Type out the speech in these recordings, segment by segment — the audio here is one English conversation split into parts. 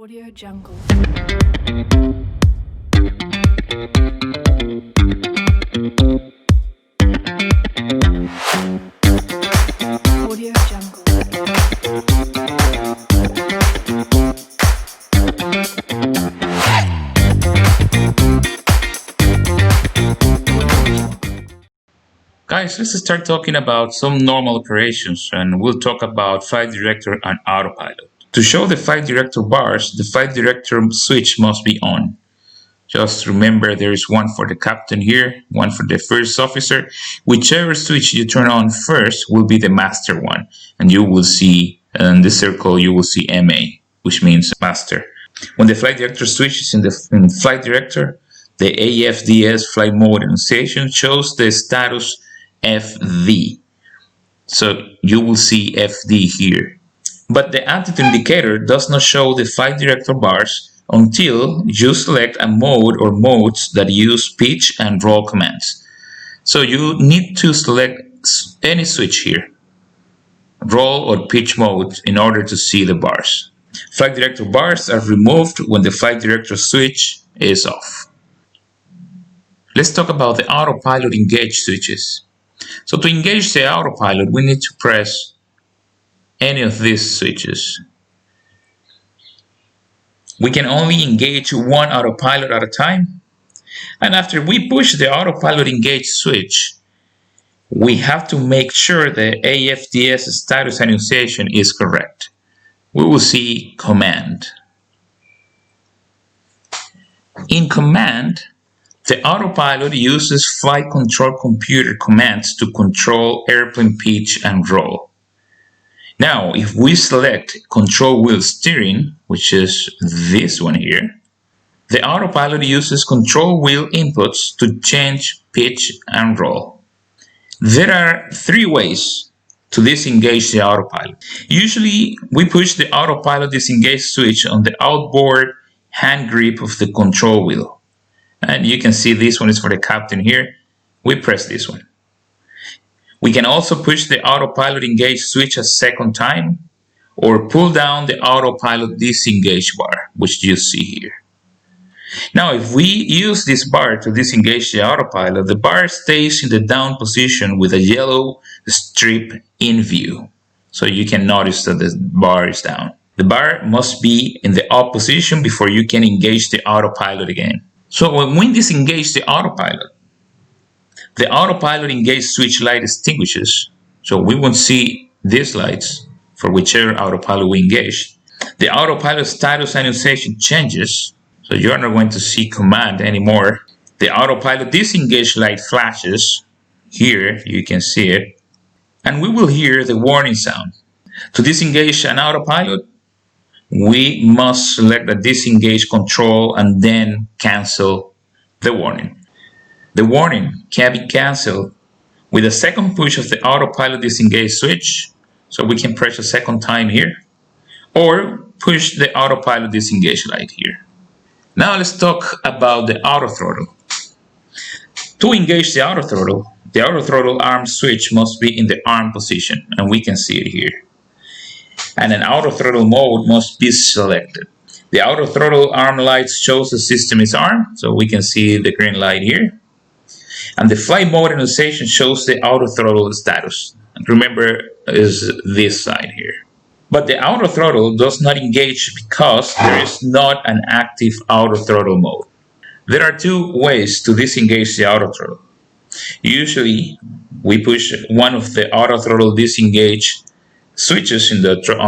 Audio Jungle. Audio Jungle. Guys, let's start talking about some normal operations, and we'll talk about flight director and autopilot. To show the flight director bars, the flight director switch must be on. Just remember there is one for the captain here, one for the first officer. Whichever switch you turn on first will be the master one, and you will see in the circle you will see MA, which means master. When the flight director switches in flight director, the AFDS flight mode annotation shows the status FD. So you will see FD here. But the altitude indicator does not show the flight director bars until you select a mode or modes that use pitch and roll commands. So you need to select any switch here, roll or pitch mode, in order to see the bars. Flight director bars are removed when the flight director switch is off. Let's talk about the autopilot engage switches. So to engage the autopilot, we need to press any of these switches. We can only engage one autopilot at a time. And after we push the autopilot engage switch, we have to make sure the AFDS status annunciation is correct. We will see command. In command, the autopilot uses flight control computer commands to control airplane pitch and roll. Now, if we select control wheel steering, which is this one here, the autopilot uses control wheel inputs to change pitch and roll. There are three ways to disengage the autopilot. Usually, we push the autopilot disengage switch on the outboard hand grip of the control wheel. And you can see this one is for the captain here. We press this one. We can also push the autopilot engage switch a second time, or pull down the autopilot disengage bar, which you see here. Now, if we use this bar to disengage the autopilot, the bar stays in the down position with a yellow strip in view. So you can notice that the bar is down. The bar must be in the up position before you can engage the autopilot again. So when we disengage the autopilot engage switch light extinguishes, so we won't see these lights for whichever autopilot we engage. The autopilot status annunciation changes, so you're not going to see command anymore. The autopilot disengage light flashes, here you can see it, and we will hear the warning sound. To disengage an autopilot, we must select the disengage control and then cancel the warning. The warning can be cancelled with a second push of the autopilot disengage switch, so we can press a second time here, or push the autopilot disengage light here. Now let's talk about the auto throttle. To engage the auto throttle arm switch must be in the arm position, and we can see it here. And an auto throttle mode must be selected. The auto throttle arm light shows the system is armed, so we can see the green light here. And the flight mode annotation shows the auto throttle status. And remember, is this side here. But the auto throttle does not engage because there is not an active auto throttle mode. There are two ways to disengage the auto throttle. Usually, we push one of the auto throttle disengage switches on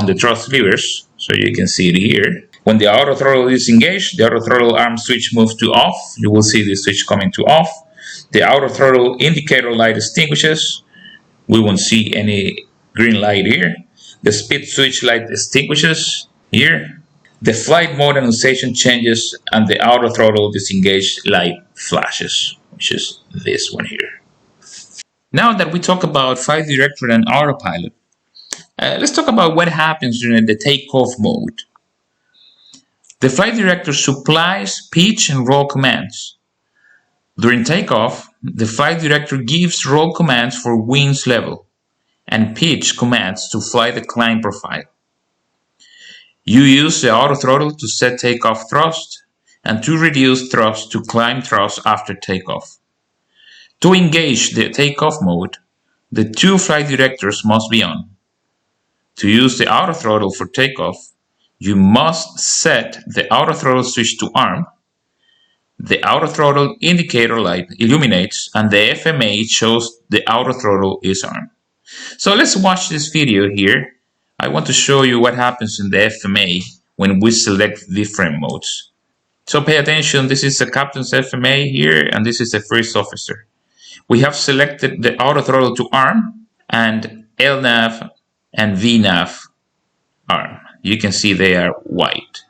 the thrust levers, so you can see it here. When the auto throttle is engaged, the auto throttle arm switch moves to off. You will see the switch coming to off. The auto throttle indicator light extinguishes. We won't see any green light here. The speed switch light extinguishes here. The flight mode annotation changes, and the auto throttle disengage light flashes, which is this one here. Now that we talk about flight director and autopilot, let's talk about what happens during the takeoff mode. The flight director supplies pitch and roll commands. During takeoff, the flight director gives roll commands for wings level and pitch commands to fly the climb profile. You use the auto throttle to set takeoff thrust and to reduce thrust to climb thrust after takeoff. To engage the takeoff mode, the two flight directors must be on. To use the auto throttle for takeoff, you must set the auto throttle switch to arm. The auto throttle indicator light illuminates and the FMA shows the auto throttle is armed. So let's watch this video here. I want to show you what happens in the FMA when we select different modes. So pay attention, this is the captain's FMA here and this is the first officer. We have selected the auto throttle to arm and LNAV and VNAV arm. You can see they are white.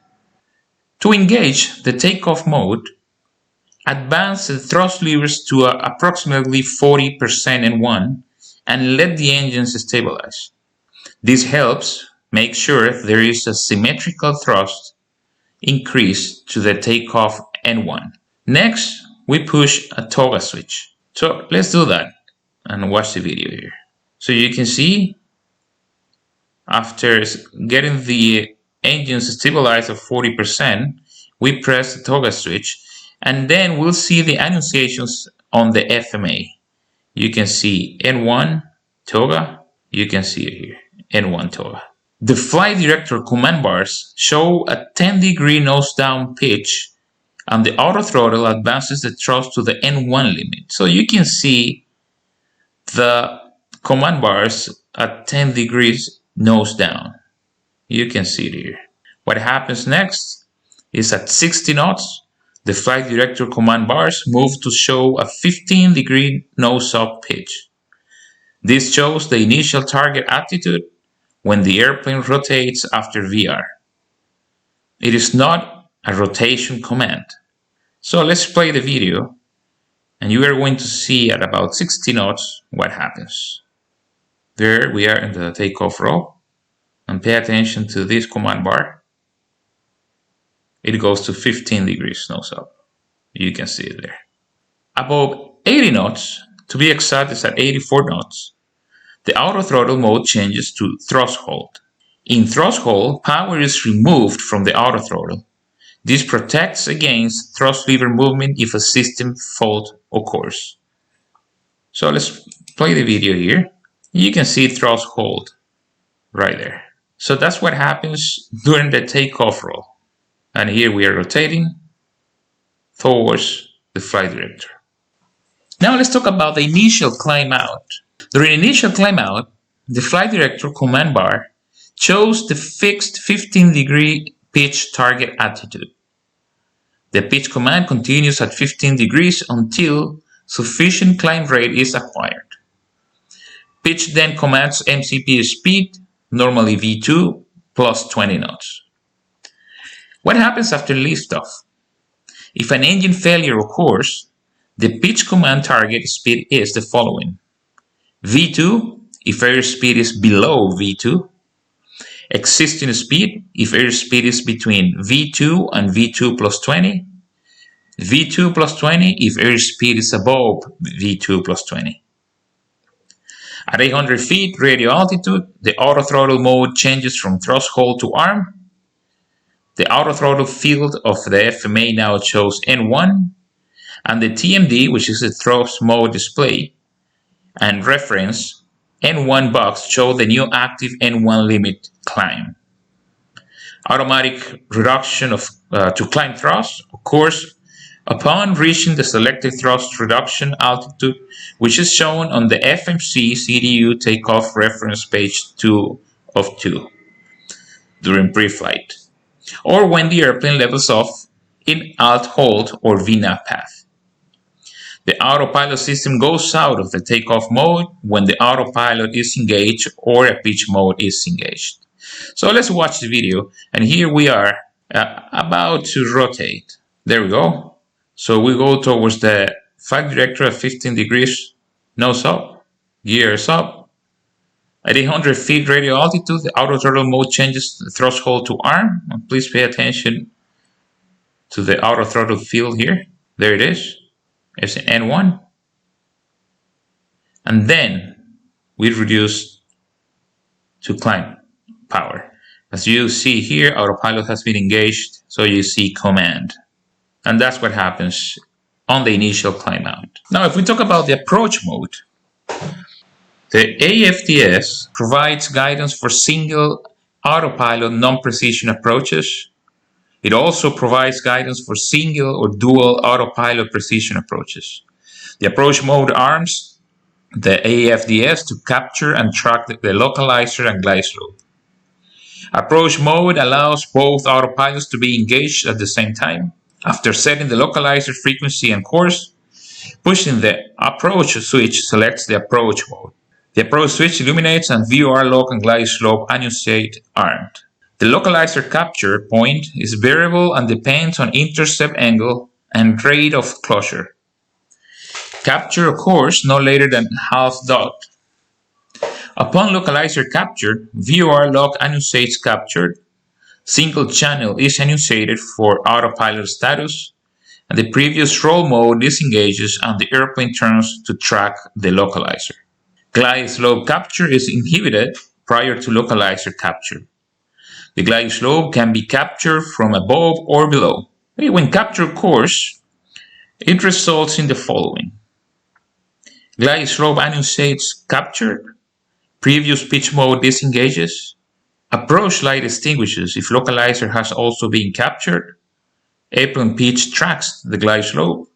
To engage the takeoff mode, advance the thrust levers to approximately 40% N1 and let the engines stabilize. This helps make sure there is a symmetrical thrust increase to the takeoff N1. Next, we push a toga switch. So let's do that and watch the video here. So you can see after getting the engines stabilized at 40%, we press the toga switch and then we'll see the annunciations on the FMA. You can see N1 toga, you can see it here, N1 toga. The flight director command bars show a 10-degree nose down pitch and the auto throttle advances the thrust to the N1 limit. So you can see the command bars at 10 degrees nose down. You can see it here. What happens next is at 60 knots, the flight director command bars move to show a 15-degree nose up pitch. This shows the initial target attitude when the airplane rotates after VR. It is not a rotation command. So let's play the video and you are going to see at about 60 knots what happens. There we are in the takeoff row and pay attention to this command bar. It goes to 15 degrees nose up. You can see it there. Above 80 knots, to be exact is at 84 knots, the auto throttle mode changes to thrust hold. In thrust hold, power is removed from the auto throttle. This protects against thrust lever movement if a system fault occurs. So let's play the video here. You can see thrust hold right there. So that's what happens during the takeoff roll. And here we are rotating towards the flight director. Now let's talk about the initial climb out. During initial climb out, the flight director command bar shows the fixed 15-degree pitch target attitude. The pitch command continues at 15 degrees until sufficient climb rate is acquired. Pitch then commands MCP speed, normally V2, plus 20 knots. What happens after liftoff? If an engine failure occurs, the pitch command target speed is the following: V2 if airspeed is below V2, existing speed if airspeed is between V2 and V2 plus 20, V2 plus 20 if airspeed is above V2 plus 20. At 800 feet radio altitude, the auto throttle mode changes from thrust hold to arm. The auto throttle field of the FMA now shows N1, and the TMD, which is the thrust mode display, and reference N1 box show the new active N1 limit climb. Automatic reduction to climb thrust occurs upon reaching the selected thrust reduction altitude, which is shown on the FMC CDU takeoff reference page 2 of 2 during pre-flight, or when the airplane levels off in alt hold or VNAV path. The autopilot system goes out of the takeoff mode when the autopilot is engaged or a pitch mode is engaged. So let's watch the video, and here we are about to rotate. There we go. So we go towards the flight director at 15 degrees, nose up, gears up. At 800 feet radio altitude, the auto throttle mode changes the thrust hold to arm. And please pay attention to the auto throttle field here. There it is. It's an N1. And then we reduce to climb power. As you see here, autopilot has been engaged, so you see command. And that's what happens on the initial climb out. Now, if we talk about the approach mode, the AFDS provides guidance for single autopilot non-precision approaches. It also provides guidance for single or dual autopilot precision approaches. The approach mode arms the AFDS to capture and track the localizer and glide slope. Approach mode allows both autopilots to be engaged at the same time. After setting the localizer frequency and course, pushing the approach switch selects the approach mode. The approach switch illuminates and VOR lock and glide slope annunciate armed. The localizer capture point is variable and depends on intercept angle and rate of closure. Capture a course no later than half dot. Upon localizer capture, VOR lock annunciates captured, single channel is annunciated for autopilot status, and the previous roll mode disengages and the airplane turns to track the localizer. Glide slope capture is inhibited prior to localizer capture. The glide slope can be captured from above or below. When captured course, it results in the following. Glide slope annunciates captured, previous pitch mode disengages, approach light extinguishes if localizer has also been captured, apron pitch tracks the glide slope,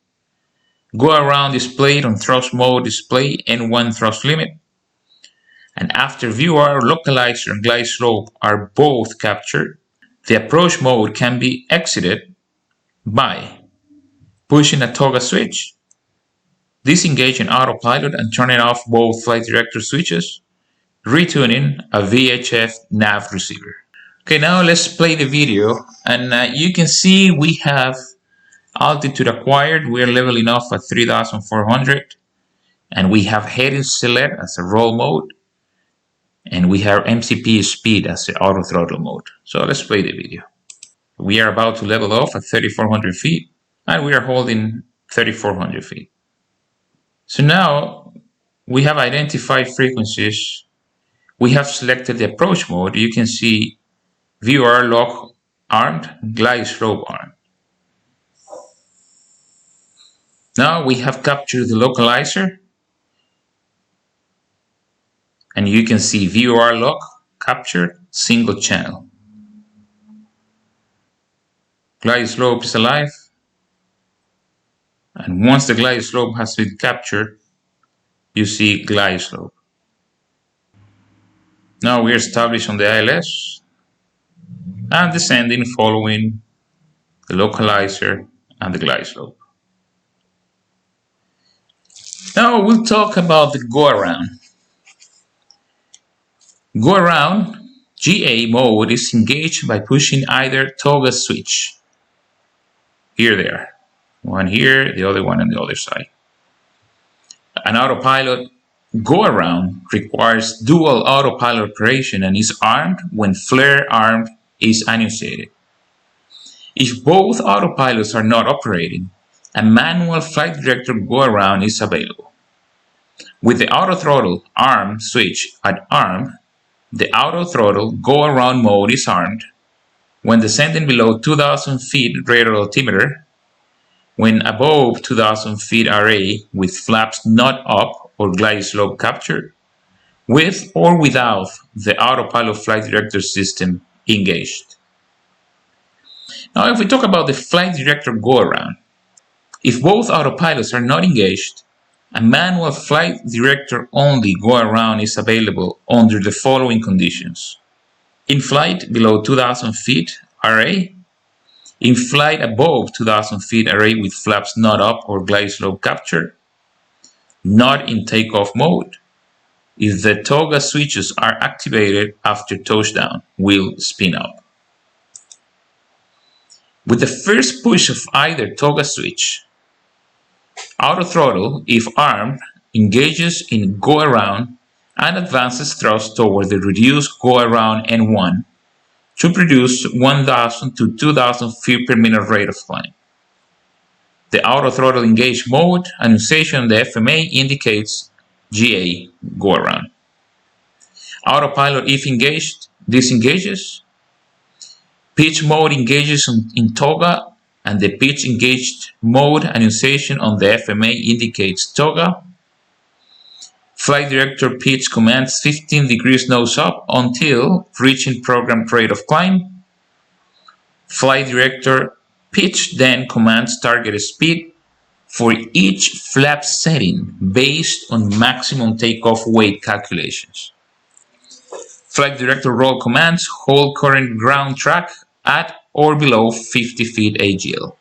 go around displayed on thrust mode display N1 thrust limit, and after VOR, localizer and glide slope are both captured, the approach mode can be exited by pushing a toggle switch, disengaging autopilot and turning off both flight director switches, retuning a VHF nav receiver. Okay, now let's play the video, and you can see we have altitude acquired. We are leveling off at 3,400, and we have heading select as a roll mode, and we have MCP speed as the auto throttle mode. So let's play the video. We are about to level off at 3,400 feet, and we are holding 3,400 feet. So now we have identified frequencies. We have selected the approach mode. You can see VOR lock armed, glide slope armed. Now we have captured the localizer, and you can see VOR lock captured, single channel. Glide slope is alive, and once the glide slope has been captured, you see glide slope. Now we are established on the ILS and descending following the localizer and the glide slope. Now we'll talk about the go around. Go around GA mode is engaged by pushing either toggle switch. Here they are. One here, the other one on the other side. An autopilot go around requires dual autopilot operation and is armed when flare armed is annunciated. If both autopilots are not operating, a manual flight director go around is available. With the auto throttle arm switch at arm, the auto throttle go around mode is armed when descending below 2,000 feet radar altimeter, when above 2,000 feet RA with flaps not up or glide slope captured, with or without the autopilot flight director system engaged. Now if we talk about the flight director go around, if both autopilots are not engaged, a manual flight director only go around is available under the following conditions. In flight below 2,000 feet RA, in flight above 2,000 feet RA with flaps not up or glide slope captured, not in takeoff mode. If the toggle switches are activated after touchdown, will spin up. With the first push of either toggle switch, auto throttle, if armed, engages in go around and advances thrust toward the reduced go around N1 to produce 1,000 to 2,000 feet per minute rate of climb. The auto throttle engage mode annunciation on the FMA indicates GA go around. Autopilot, if engaged, disengages Pitch mode engages in toga, and the pitch engaged mode annunciation on the FMA indicates toga. Flight director pitch commands 15 degrees nose up until reaching programmed rate of climb. Flight director pitch then commands target speed for each flap setting based on maximum takeoff weight calculations. Flight director roll commands hold current ground track at or below 50 feet AGL.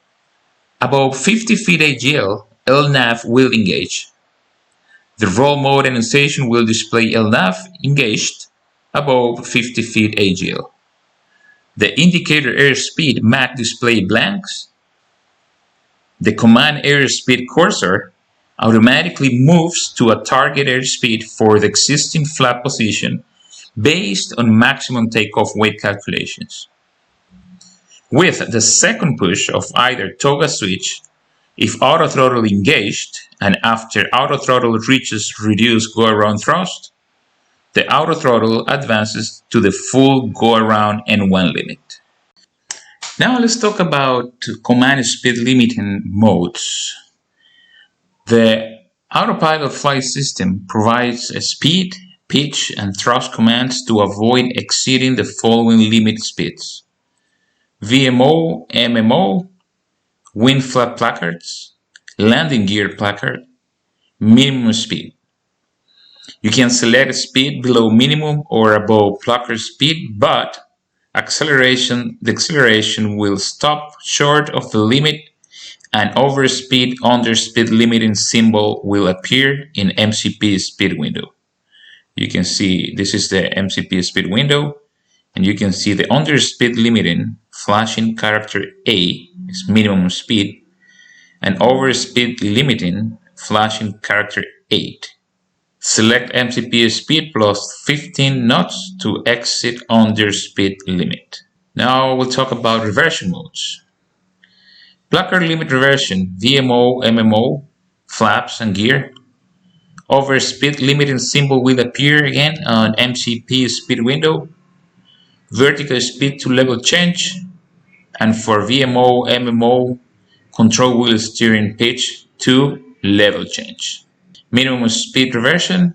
Above 50 feet AGL, LNAV will engage. The roll mode annunciation will display LNAV engaged above 50 feet AGL. The indicator airspeed map display blanks. The command airspeed cursor automatically moves to a target airspeed for the existing flap position based on maximum takeoff weight calculations. With the second push of either toga switch, if auto throttle engaged and after auto throttle reaches reduced go-around thrust, the auto throttle advances to the full go-around N1 limit. Now let's talk about command speed limiting modes. The Autopilot flight system provides a speed, pitch, and thrust commands to avoid exceeding the following limit speeds: VMO, MMO, wind flap placards, landing gear placard, minimum speed. You can select speed below minimum or above placard speed, but the acceleration will stop short of the limit, and overspeed underspeed limiting symbol will appear in MCP speed window. You can see this is the MCP speed window, and you can see the underspeed limiting flashing character A is minimum speed, and overspeed limiting flashing character 8. Select MCP speed plus 15 knots to exit underspeed limit. Now we'll talk about reversion modes. Placard limit reversion, VMO, MMO, flaps and gear. Overspeed limiting symbol will appear again on MCP speed window. Vertical speed to level change. And for VMO, MMO, control wheel steering pitch to level change. Minimum speed reversion,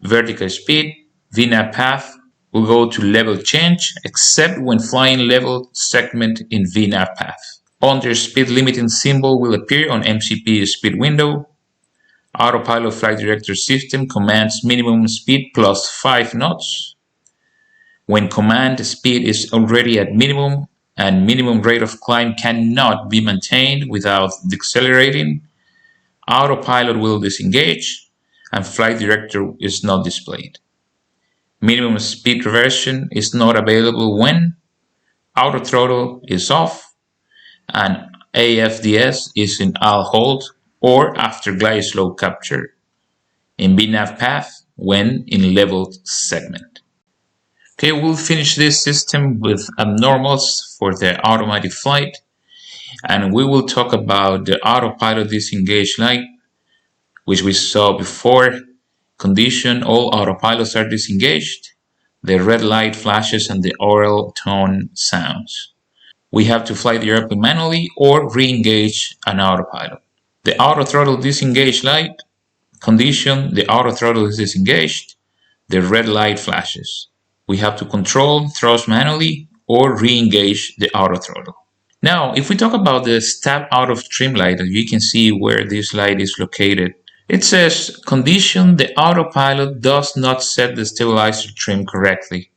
vertical speed, VNAV path will go to level change except when flying level segment in VNAV path. Underspeed limiting symbol will appear on MCP speed window. Autopilot flight director system commands minimum speed plus 5 knots. When command speed is already at minimum and minimum rate of climb cannot be maintained without decelerating, Autopilot will disengage and flight director is not displayed. Minimum speed reversion is not available when auto throttle is off and AFDS is in all hold or after glide slope capture. In VNAV path when in leveled segment. Okay, we'll finish this system with abnormals for the automatic flight, and we will talk about the autopilot disengage light, which we saw before. Condition: all autopilots are disengaged. The red light flashes and the oral tone sounds. We have to fly the airplane manually or re-engage an autopilot. The auto throttle disengage light. Condition: the auto throttle is disengaged. The red light flashes. We have to control thrust manually or re-engage the auto throttle. Now, if we talk about the step out of trim light, you can see where this light is located. It says, condition: the autopilot does not set the stabilizer trim correctly.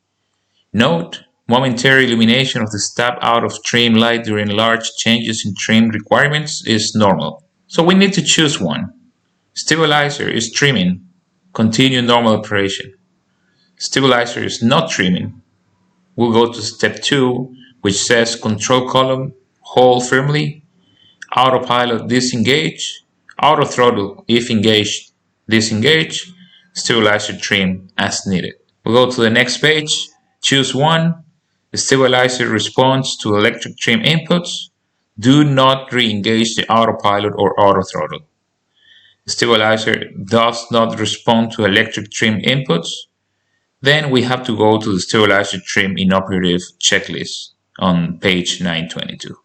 Note, momentary illumination of the step out of trim light during large changes in trim requirements is normal. So we need to choose one. Stabilizer is trimming. Continue normal operation. Stabilizer is not trimming. We'll go to step 2, which says control column, hold firmly, autopilot disengage, auto throttle if engaged, disengage, stabilizer trim as needed. We'll go to the next page, choose one, the stabilizer responds to electric trim inputs, do not re-engage the autopilot or auto throttle. The stabilizer does not respond to electric trim inputs. Then we have to go to the stabilizer trim inoperative checklist. on page 922.